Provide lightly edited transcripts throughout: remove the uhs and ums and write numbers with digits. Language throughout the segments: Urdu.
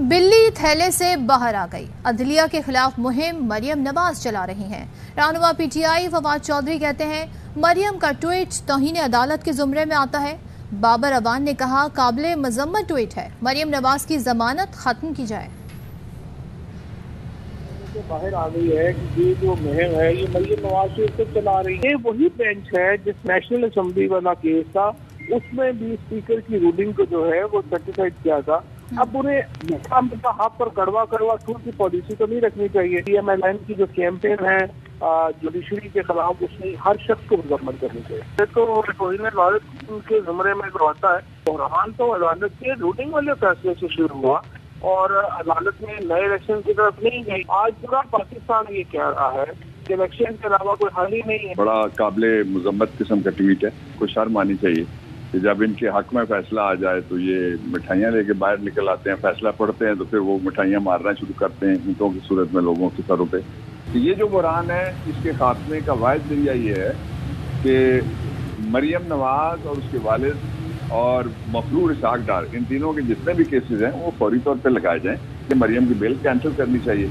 بلی تھیلے سے باہر آ گئی، عدلیہ کے خلاف مہم مریم نواز چلا رہی ہیں۔ رہنما P T I Fawad Chaudhry کہتے ہیں مریم کا ٹویٹ توہین عدالت کے زمرے میں آتا ہے۔ بابر اوان نے کہا قابل مذمت ٹویٹ ہے، مریم نواز کی ضمانت ختم کی جائے۔ باہر آ گئی ہے کہ یہ جو مہم ہے یہ مریم نواز سے چلا رہی ہے۔ وہی بینچ ہے جس نیشنل اسمبلی والا کیس تھا، اس میں بھی اسپیکر کی رولنگ کو جو ہے وہ سرٹیفائڈ کیا تھا۔ اب انہیں ہاتھ پر کڑوا ٹھوس کی پالیسی تو نہیں رکھنی چاہیے۔ ڈی ایم ایل این کی جو کیمپین ہے جوڈیشری کے خلاف، اس میں ہر شخص کو مذمت کرنی چاہیے۔ تو توہین عدالت ان کے زمرے میں ہوتا ہے، بحران تو عدالت کے رولنگ والے فیصلے سے شروع ہوا اور عدالت میں نئے الیکشن کی طرف نہیں گئی۔ آج پورا پاکستان یہ کہہ رہا ہے کہ الیکشن کے علاوہ کوئی حل ہی نہیں ہے۔ بڑا قابل مذمت قسم کا ٹویٹ ہے، کوئی شرم آنی چاہیے کہ جب ان کے حق میں فیصلہ آ جائے تو یہ مٹھائیاں لے کے باہر نکل آتے ہیں، فیصلہ پڑھتے ہیں تو پھر وہ مٹھائیاں مارنا شروع کرتے ہیں اینٹوں کی صورت میں لوگوں کے سروں پہ۔ یہ جو بحران ہے اس کے خاتمے کا واحد ذریعہ یہ ہے کہ مریم نواز اور اس کے والد اور مفرور اسحاق ڈار، ان تینوں کے جتنے بھی کیسز ہیں وہ فوری طور پہ لگائے جائیں کہ مریم کی بیل کینسل کرنی چاہیے۔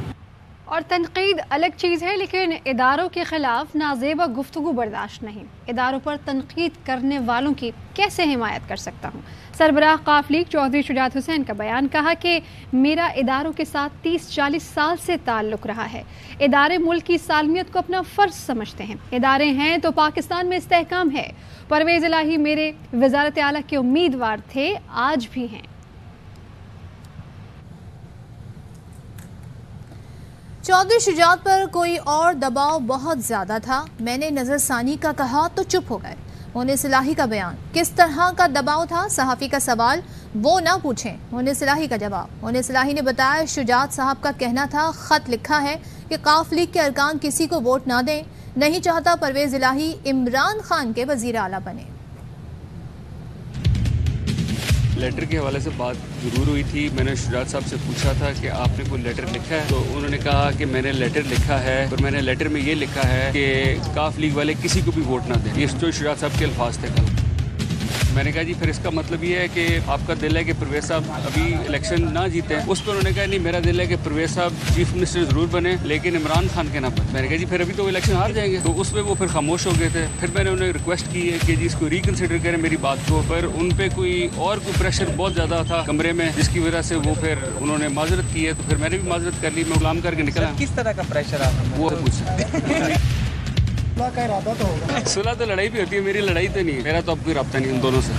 اور تنقید الگ چیز ہے، لیکن اداروں کے خلاف نازیبا گفتگو برداشت نہیں۔ اداروں پر تنقید کرنے والوں کی کیسے حمایت کر سکتا ہوں؟ سربراہ قاف لیگ چودھری شجاعت حسین کا بیان، کہا کہ میرا اداروں کے ساتھ 30-40 سال سے تعلق رہا ہے۔ ادارے ملک کی سالمیت کو اپنا فرض سمجھتے ہیں۔ ادارے ہیں تو پاکستان میں استحکام ہے۔ پرویز الہی میرے وزارت اعلیٰ کے امیدوار تھے، آج بھی ہیں۔ چودھری شجاعت پر کوئی اور دباؤ بہت زیادہ تھا، میں نے نظر ثانی کا کہا تو چپ ہو گئے۔ مونس الہی کا بیان، کس طرح کا دباؤ تھا؟ صحافی کا سوال، وہ نہ پوچھیں۔ مونس الہی کا جواب، مونس الہی نے بتایا شجاعت صاحب کا کہنا تھا خط لکھا ہے کہ قاف لیگ کے ارکان کسی کو ووٹ نہ دیں، نہیں چاہتا پرویز الہی عمران خان کے وزیر اعلیٰ بنے۔ لیٹر کے حوالے سے بات ضرور ہوئی تھی، میں نے شجاعت صاحب سے پوچھا تھا کہ آپ نے کوئی لیٹر لکھا ہے، تو انہوں نے کہا کہ میں نے لیٹر لکھا ہے اور میں نے لیٹر میں یہ لکھا ہے کہ قاف لیگ والے کسی کو بھی ووٹ نہ دیں۔ یہ جو شجاعت صاحب کے الفاظ تھے کل۔ میں نے کہا جی پھر اس کا مطلب یہ ہے کہ آپ کا دل ہے کہ پرویز صاحب ابھی الیکشن نہ جیتے ہیں۔ اس پہ انہوں نے کہا نہیں، میرا دل ہے کہ پرویز صاحب چیف منسٹر ضرور بنے لیکن عمران خان کے نہ بنے۔ میں نے کہا جی پھر ابھی تو الیکشن ہار جائیں گے، تو اس پہ وہ پھر خاموش ہو گئے تھے۔ پھر میں نے انہیں ریکویسٹ کی ہے کہ جی اس کو ریکنسیڈر کریں میری بات کو، پر ان پہ کوئی پریشر بہت زیادہ تھا کمرے میں، جس کی وجہ سے وہ پھر انہوں نے معذرت کی ہے، تو پھر میں نے بھی معذرت کر لی، میں غلام کر کے نکلا۔ کس طرح کا پریشر آپ وہ کا ارادہ تو ہوگا، صلح تو لڑائی بھی ہوتی ہے، میری لڑائی تو نہیں، میرا تو اب کوئی رابطہ نہیں ان دونوں سے۔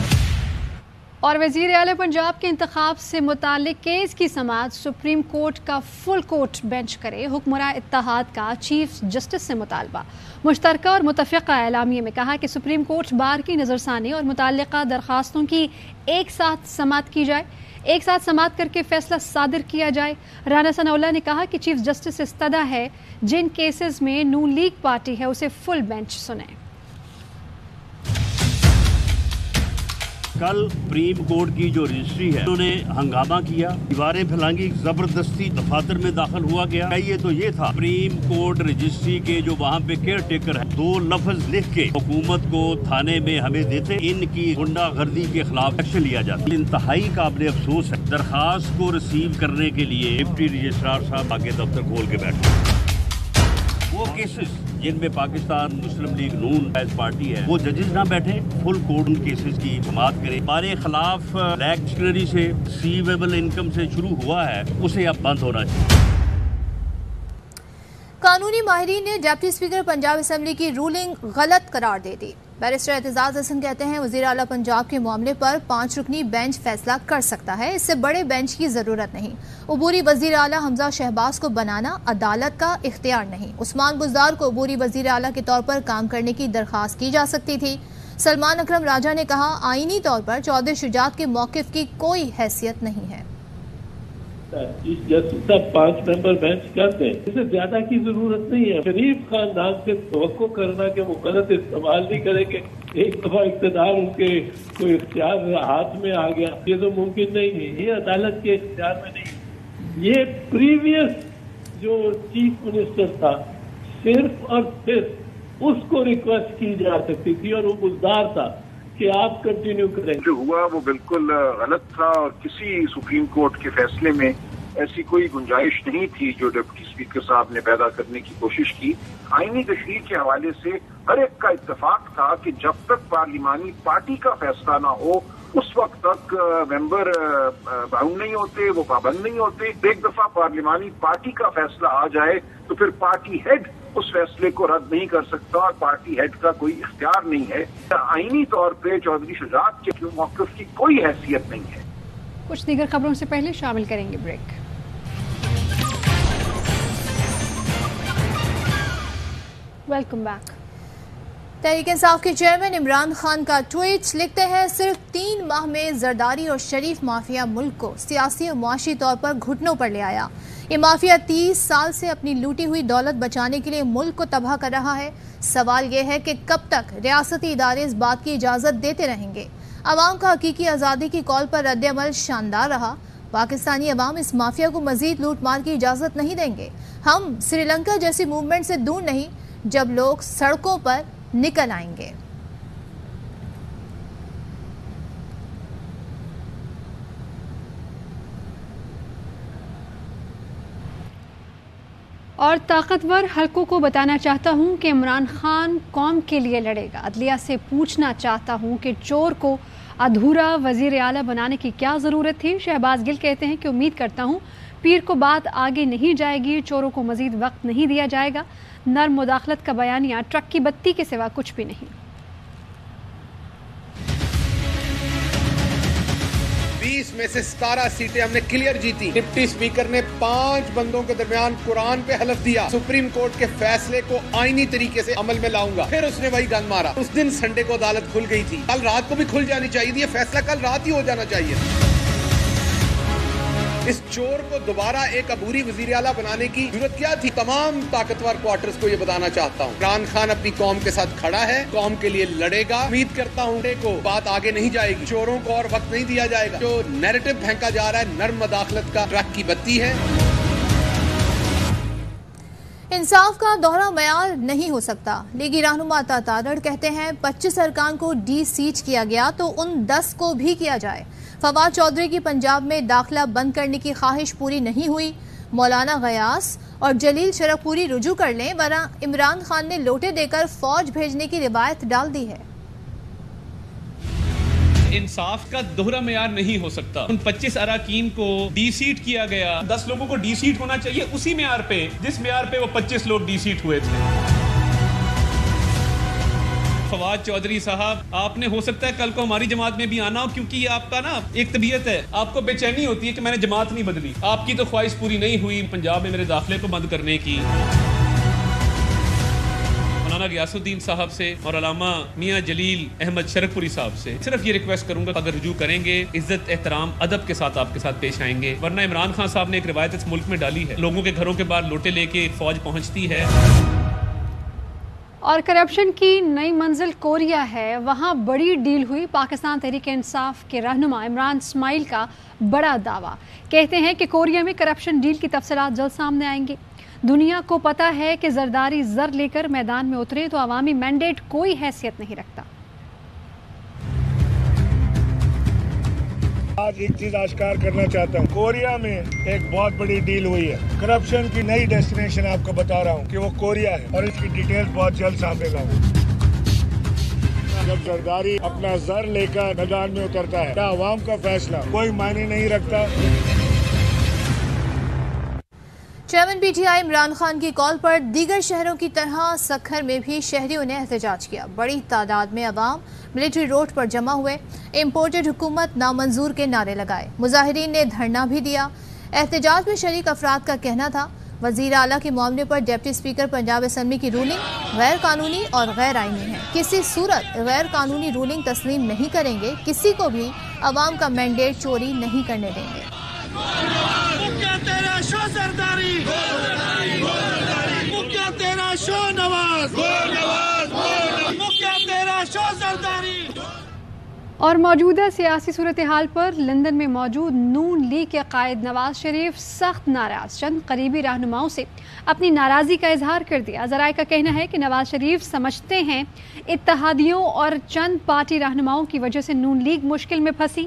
اور وزیر اعلیٰ پنجاب کے انتخاب سے متعلق کیس کی سماعت سپریم کورٹ کا فل کورٹ بینچ کرے، حکمراں اتحاد کا چیف جسٹس سے مطالبہ۔ مشترکہ اور متفقہ اعلامیے میں کہا کہ سپریم کورٹ بار کی نظر ثانی اور متعلقہ درخواستوں کی ایک ساتھ سماعت کی جائے، ایک ساتھ سماعت کر کے فیصلہ صادر کیا جائے۔ رانا ثناء اللہ نے کہا کہ چیف جسٹس استدعا ہے جن کیسز میں نون لیگ پارٹی ہے اسے فل بینچ سنیں۔ کل سپریم کورٹ کی جو رجسٹری ہے انہوں نے ہنگامہ کیا، دیواریں پھیلانگی، زبردستی دفاتر میں داخل ہوا گیا۔ یہ تو یہ تھا سپریم کورٹ رجسٹری کے جو وہاں پہ کیئر ٹیکر ہے 2 لفظ لکھ کے حکومت کو تھانے میں ہمیں دیتے، ان کی غنڈہ گردی کے خلاف ایکشن لیا جاتا۔ انتہائی قابل افسوس ہے، درخواست کو ریسیو کرنے کے لیے ڈپٹی رجسٹرار صاحب آگے دفتر کھول کے بیٹھے۔ وہ کیسز جن میں پاکستان مسلم لیگ نون پارٹی ہے وہ ججز نہ بیٹھے، فل کورٹ ان کیسز کی سماعت کرے۔ ہمارے خلاف بلیک ڈکشنری سے ریسیویبل انکم سے شروع ہوا ہے، اسے اب بند ہونا چاہیے۔ قانونی ماہرین نے ڈپٹی اسپیکر پنجاب اسمبلی کی رولنگ غلط قرار دے دی۔ بیرسٹر اعتزاز حسن کہتے ہیں وزیر اعلیٰ پنجاب کے معاملے پر 5 رکنی بینچ فیصلہ کر سکتا ہے، اس سے بڑے بینچ کی ضرورت نہیں۔ عبوری وزیر اعلیٰ حمزہ شہباز کو بنانا عدالت کا اختیار نہیں۔ عثمان بزدار کو عبوری وزیر اعلیٰ کے طور پر کام کرنے کی درخواست کی جا سکتی تھی۔ سلمان اکرم راجہ نے کہا آئینی طور پر چودھری شجاعت کے موقف کی کوئی حیثیت نہیں ہے۔ چیف جسٹس صاحب 5 ممبر بینچ کر دیں، اسے زیادہ کی ضرورت نہیں ہے۔ شریف خاندان سے توقع کرنا کہ وہ غلط استعمال نہیں کرے کہ ایک دفعہ اقتدار ان کے کوئی اختیار ہاتھ میں آ گیا، یہ تو ممکن نہیں ہے، یہ عدالت کے اختیار میں نہیں۔ یہ پریویس جو چیف منسٹر تھا صرف اور صرف اس کو ریکویسٹ کی جا سکتی تھی اور وہ بزدار تھا کہ آپ کنٹینیو کریں۔ جو ہوا وہ بالکل غلط تھا اور کسی سپریم کورٹ کے فیصلے میں ایسی کوئی گنجائش نہیں تھی جو ڈپٹی اسپیکر صاحب نے پیدا کرنے کی کوشش کی. آئینی تشریح کے حوالے سے ہر ایک کا اتفاق تھا کہ جب تک پارلیمانی پارٹی کا فیصلہ نہ ہو اس وقت تک ممبر باؤنڈ نہیں ہوتے, وہ پابند نہیں ہوتے. ایک دفعہ پارلیمانی پارٹی کا فیصلہ آ جائے تو پھر پارٹی ہیڈ اس فیصلے کو رد نہیں کر سکتا اور پارٹی ہیڈ کا کوئی اختیار نہیں ہے. آئینی طور پہ چودھری شجاعت کے موقف کی کوئی حیثیت نہیں ہے. کچھ دیگر خبروں سے پہلے شامل کریں گے break. Welcome back. Tehreek Insaf کے چیئرمین عمران خان کا ٹویٹ لکھتے ہیں صرف 3 ماہ میں زرداری اور شریف مافیا ملک کو سیاسی اور معاشی طور پر گھٹنوں پر لے آیا. یہ مافیا 30 سال سے اپنی لوٹی ہوئی دولت بچانے کے لیے ملک کو تباہ کر رہا ہے. سوال یہ ہے کہ کب تک ریاستی ادارے اس بات کی اجازت دیتے رہیں گے. عوام کا حقیقی آزادی کی کال پر رد عمل شاندار رہا. پاکستانی عوام اس مافیا کو مزید لوٹ مار کی اجازت نہیں دیں گے. ہم سری لنکا جیسی موومنٹ سے دور نہیں جب لوگ سڑکوں پر نکل آئیں گے. اور طاقتور حلقوں کو بتانا چاہتا ہوں کہ عمران خان قوم کے لیے لڑے گا. عدلیہ سے پوچھنا چاہتا ہوں کہ چور کو ادھورا وزیر اعلیٰ بنانے کی کیا ضرورت تھی. شہباز گل کہتے ہیں کہ امید کرتا ہوں پیر کو بات آگے نہیں جائے گی, چوروں کو مزید وقت نہیں دیا جائے گا. نرم مداخلت کا بیانیہ ٹرک کی بتی کے سوا کچھ بھی نہیں. 20 میں سے 17 سیٹیں ہم نے کلیئر جیتی. ڈپٹی اسپیکر نے 5 بندوں کے درمیان قرآن پہ حلف دیا سپریم کورٹ کے فیصلے کو آئینی طریقے سے عمل میں لاؤں گا. پھر اس نے وہی گند مارا. اس دن سنڈے کو عدالت کھل گئی تھی, کل رات کو بھی کھل جانی چاہیے تھی. یہ فیصلہ کل رات ہی ہو جانا چاہیے. اس چور کو دوبارہ ایک عبوری وزیر اعلیٰ بنانے کی ضرورت کیا تھی؟ تمام طاقتور کوارٹرز کو یہ بتانا چاہتا ہوں عمران خان اپنی قوم کے ساتھ کھڑا ہے, قوم کے لیے لڑے گا. امید کرتا ہوں کو بات آگے نہیں جائے گی, چوروں کو اور وقت نہیں دیا جائے گا. جو نیریٹو پھینکا جا رہا ہے نرم مداخلت کا, ٹرک کی بتی ہے. انصاف کا دوہرا معیار نہیں ہو سکتا. لیگی رہنما تاتارڑ کہتے ہیں 25 ارکان کو ڈی سیٹ کیا گیا تو ان 10 کو بھی کیا جائے. فواد چودھری کی پنجاب میں داخلہ بند کرنے کی خواہش پوری نہیں ہوئی. مولانا غیاث اور جلیل شرف پوری رجوع کر لیں ورنہ عمران خان نے لوٹے دے کر فوج بھیجنے کی روایت ڈال دی ہے. انصاف کا دوہرا معیار نہیں ہو سکتا. ان 25 اراکین کو ڈی سیٹ کیا گیا, 10 لوگوں کو ڈی سیٹ ہونا چاہیے اسی معیار پہ جس معیار پہ وہ 25 لوگ ڈی سیٹ ہوئے تھے. فواد چودھری صاحب, آپ نے ہو سکتا ہے کل کو ہماری جماعت میں بھی آنا ہو, کیونکہ یہ آپ کا نا ایک طبیعت ہے, آپ کو بے چینی ہوتی ہے کہ میں نے جماعت نہیں بدلی. آپ کی تو خواہش پوری نہیں ہوئی پنجاب میں میرے داخلے کو بند کرنے کی. مولانا غیاث الدین صاحب سے اور علامہ میاں جلیل احمد شرف پوری صاحب سے صرف یہ ریکویسٹ کروں گا, اگر رجوع کریں گے عزت احترام ادب کے ساتھ آپ کے ساتھ پیش آئیں گے. ورنہ عمران خان صاحب نے ایک روایت اس ملک میں ڈالی ہے, لوگوں کے گھروں کے باہر لوٹے لے کے فوج پہنچتی ہے. اور کرپشن کی نئی منزل کوریا ہے, وہاں بڑی ڈیل ہوئی. پاکستان تحریک انصاف کے رہنما عمران اسماعیل کا بڑا دعویٰ, کہتے ہیں کہ کوریا میں کرپشن ڈیل کی تفصیلات جلد سامنے آئیں گے. دنیا کو پتہ ہے کہ زرداری زر لے کر میدان میں اترے تو عوامی مینڈیٹ کوئی حیثیت نہیں رکھتا. آج ایک چیز آشکار کرنا چاہتا ہوں, کوریا میں ایک بہت بڑی ڈیل ہوئی ہے. کرپشن کی نئی ڈیسٹینیشن آپ کو بتا رہا ہوں کہ وہ کوریا ہے, اور اس کی ڈیٹیل بہت جلد سامنے لاؤں. جب زرداری اپنا زر لے کر میدان میں اترتا ہے, عوام کا فیصلہ کوئی معنی نہیں رکھتا. چیئرمین پی ٹی آئی عمران خان کی کال پر دیگر شہروں کی طرح سکھر میں بھی شہریوں نے احتجاج کیا. بڑی تعداد میں عوام ملٹری روڈ پر جمع ہوئے, امپورٹڈ حکومت نامنظور کے نعرے لگائے. مظاہرین نے دھرنا بھی دیا. احتجاج میں شریک افراد کا کہنا تھا وزیر اعلیٰ کے معاملے پر ڈپٹی اسپیکر پنجاب اسمبلی کی رولنگ غیر قانونی اور غیر آئینی ہے. کسی صورت غیر قانونی رولنگ تسلیم نہیں کریں گے, کسی کو بھی عوام کا مینڈیٹ چوری نہیں کرنے دیں گے. اور موجودہ سیاسی صورتحال پر لندن میں موجود نون لیگ کے قائد نواز شریف سخت ناراض. چند قریبی رہنماؤں سے اپنی ناراضی کا اظہار کر دیا. ذرائع کا کہنا ہے کہ نواز شریف سمجھتے ہیں اتحادیوں اور چند پارٹی رہنماؤں کی وجہ سے نون لیگ مشکل میں پھنسی.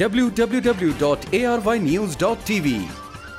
www.ARYnews.tv।